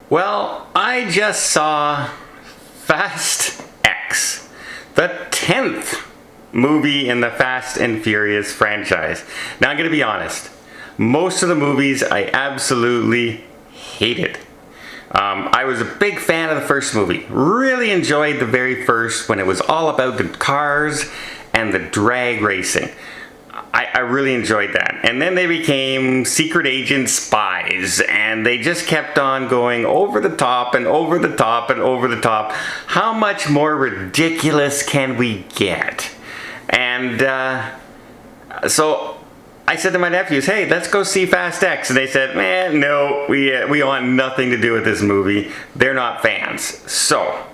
Well, I just saw Fast X, the 10th movie in the Fast and Furious franchise. Now, I'm going to be honest. Most of the movies I absolutely hated. I was a big fan of the first movie. Really enjoyed the very first when it was all about the cars and the drag racing. I really enjoyed that. And then they became secret agent spies, and they just kept on going over the top and over the top and over the top. How much more ridiculous can we get? And so I said to my nephews, hey, let's go see Fast X. And they said, man, no, we want nothing to do with this movie. They're not fans. So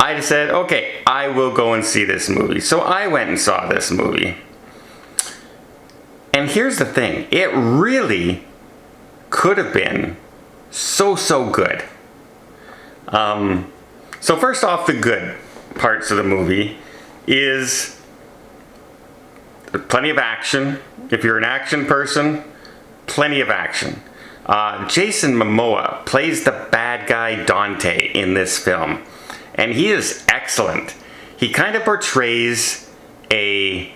I just said, okay, I will go and see this movie. So I went and saw this movie. And here's the thing, it really could have been so good. So first off, the good parts of the movie is plenty of action. If you're an action person, plenty of action. Jason Momoa plays the bad guy Dante in this film, and he is excellent. He kind of portrays a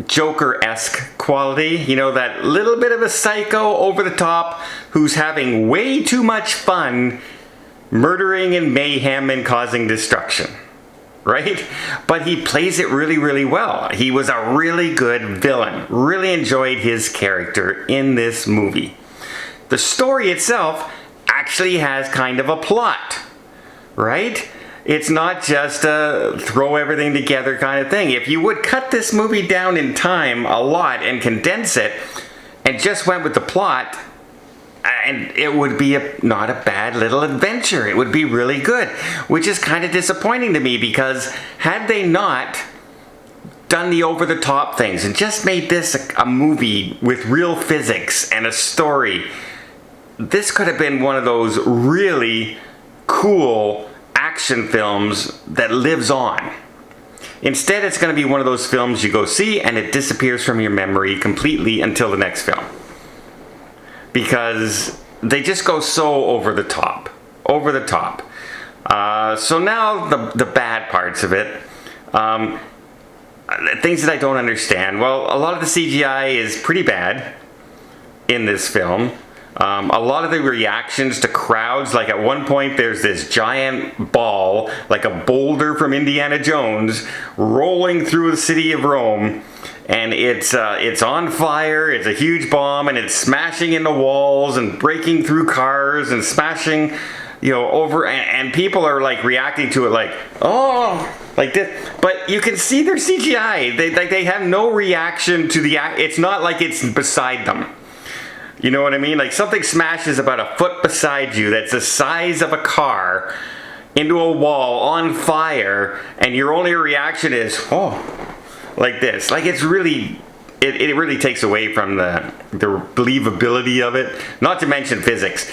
Joker-esque quality, you know, that little bit of a psycho over the top who's having way too much fun murdering and mayhem and causing destruction, right? But he plays it really well. He was a really good villain. Really enjoyed his character in this movie. The story itself actually has kind of a plot, right? It's not just a throw everything together kind of thing. If you would cut this movie down in time a lot and condense it and just went with the plot, and it would be not a bad little adventure. It would be really good, which is kind of disappointing to me, because had they not done the over-the-top things and just made this a movie with real physics and a story, this could have been one of those really cool action films that lives on. Instead, it's going to be one of those films you go see and it disappears from your memory completely until the next film. Because they just go so over the top. Over the top. So now the bad parts of it. Things that I don't understand. Well, a lot of the CGI is pretty bad in this film. A lot of the reactions to crowds, like at one point there's this giant ball, like a boulder from Indiana Jones, rolling through the city of Rome, and it's on fire, it's a huge bomb, and it's smashing into walls and breaking through cars and smashing, you know, over, and people are like reacting to it like, oh, like this. But you can see their CGI. They have no reaction to the act. It's not like it's beside them. You know what I mean? Like something smashes about a foot beside you that's the size of a car into a wall on fire, and your only reaction is, oh, like this. Like it's really, it really takes away from the believability of it. Not to mention physics.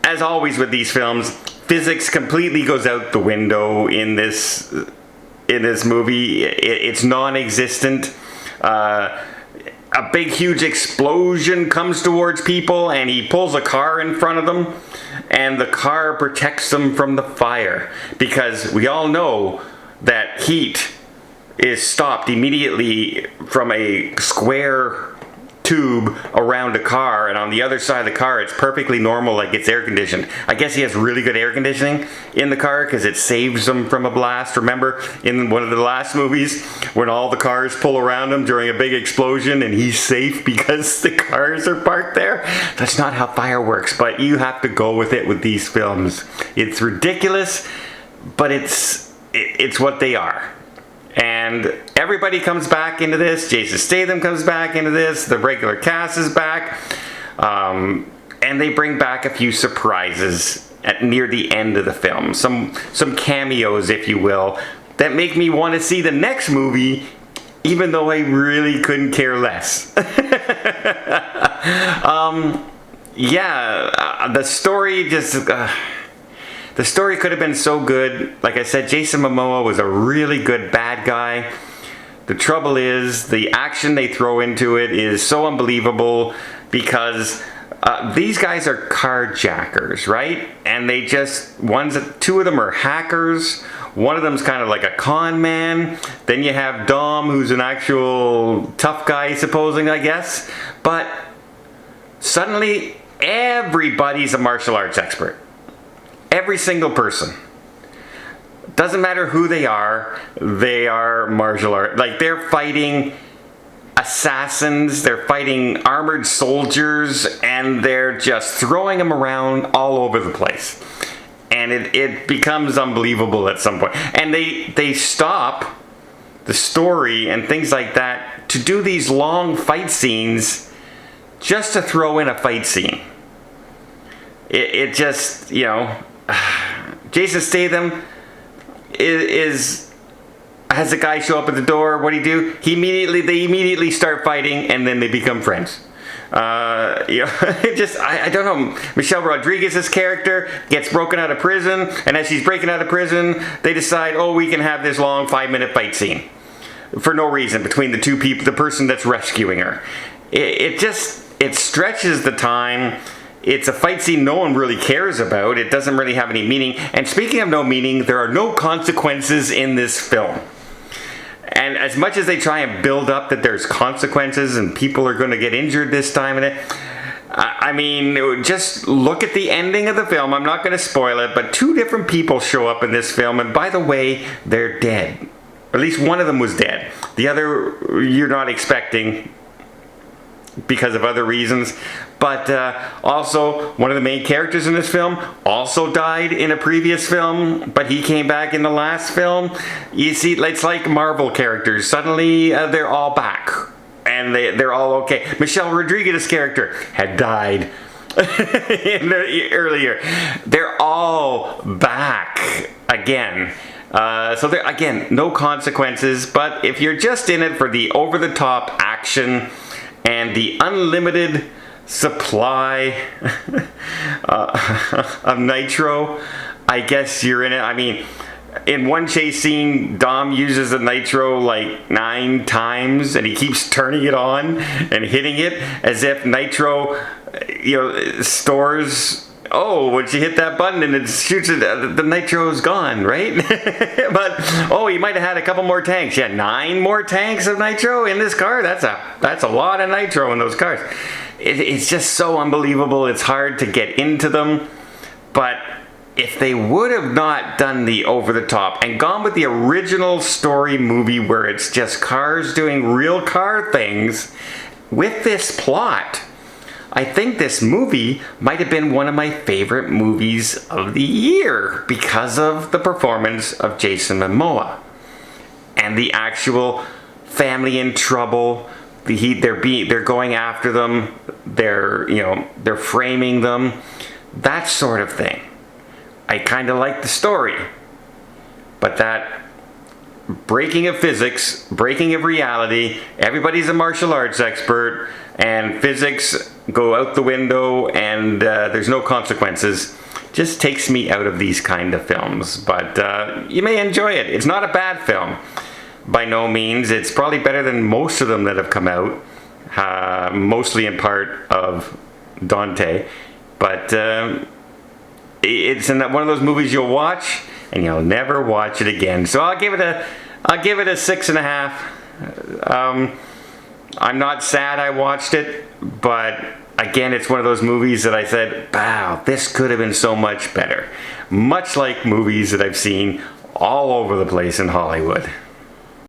As always with these films, physics completely goes out the window in this movie. It's non-existent. A big huge explosion comes towards people, and he pulls a car in front of them, and the car protects them from the fire, because we all know that heat is stopped immediately from a square tube around a car, and on the other side of the car it's perfectly normal, like it's air conditioned. I guess he has really good air conditioning in the car because it saves him from a blast. Remember in one of the last movies when all the cars pull around him during a big explosion and he's safe because the cars are parked there? That's not how fire works, but you have to go with it with these films. It's ridiculous, but it's what they are. And everybody comes back into this. Jason Statham comes back into this. The regular cast is back. And they bring back a few surprises near the end of the film. Some cameos, if you will, that make me want to see the next movie, even though I really couldn't care less. The story just... The story could have been so good. Like I said, Jason Momoa was a really good bad guy. The trouble is, the action they throw into it is so unbelievable, because These guys are carjackers, right? And they just, two of them are hackers. One of them's kind of like a con man. Then you have Dom, who's an actual tough guy, supposing, I guess. But suddenly, everybody's a martial arts expert. Every single person. Doesn't matter who they are martial art. Like, they're fighting assassins, they're fighting armored soldiers, and they're just throwing them around all over the place. And it becomes unbelievable at some point. And they stop the story and things like that to do these long fight scenes just to throw in a fight scene. It just, you know, Jason Statham has a guy show up at the door. What do you do? They immediately start fighting, and then they become friends. You know, I don't know. Michelle Rodriguez's character gets broken out of prison, and as she's breaking out of prison, they decide, oh, we can have this long 5-minute fight scene for no reason between the two people, the person that's rescuing her. It stretches the time. It's a fight scene no one really cares about. It doesn't really have any meaning. And speaking of no meaning, there are no consequences in this film. And as much as they try and build up that there's consequences and people are going to get injured this time and I mean, just look at the ending of the film. I'm not going to spoil it, but 2 different people show up in this film, and by the way, they're dead. At least one of them was dead. The other, you're not expecting because of other reasons. But also, one of the main characters in this film also died in a previous film, but he came back in the last film. You see, it's like Marvel characters. Suddenly, they're all back, and they're all okay. Michelle Rodriguez's character had died earlier. They're all back again. So there, again, no consequences, but if you're just in it for the over-the-top action and the unlimited supply of nitro, I guess you're in it. I mean, in one chase scene, Dom uses the nitro like 9 times, and he keeps turning it on and hitting it as if nitro, you know, stores. Oh, once you hit that button and it shoots it, the nitro's gone, right? But, oh, he might have had a couple more tanks. Yeah, 9 more tanks of nitro in this car? That's a lot of nitro in those cars. It's just so unbelievable. It's hard to get into them. But if they would have not done the over-the-top and gone with the original story movie where it's just cars doing real car things with this plot, I think this movie might have been one of my favorite movies of the year because of the performance of Jason Momoa and the actual family in trouble. They're going after them. They're framing them. That sort of thing. I kind of like the story, but that breaking of physics, breaking of reality. Everybody's a martial arts expert, and physics go out the window, and there's no consequences. Just takes me out of these kind of films. But you may enjoy it. It's not a bad film. By no means. It's probably better than most of them that have come out, mostly in part of Dante. But it's one of those movies you'll watch and you'll never watch it again. So I'll give it a 6.5. I'm not sad I watched it, but again, it's one of those movies that I said, wow, this could have been so much better. Much like movies that I've seen all over the place in Hollywood.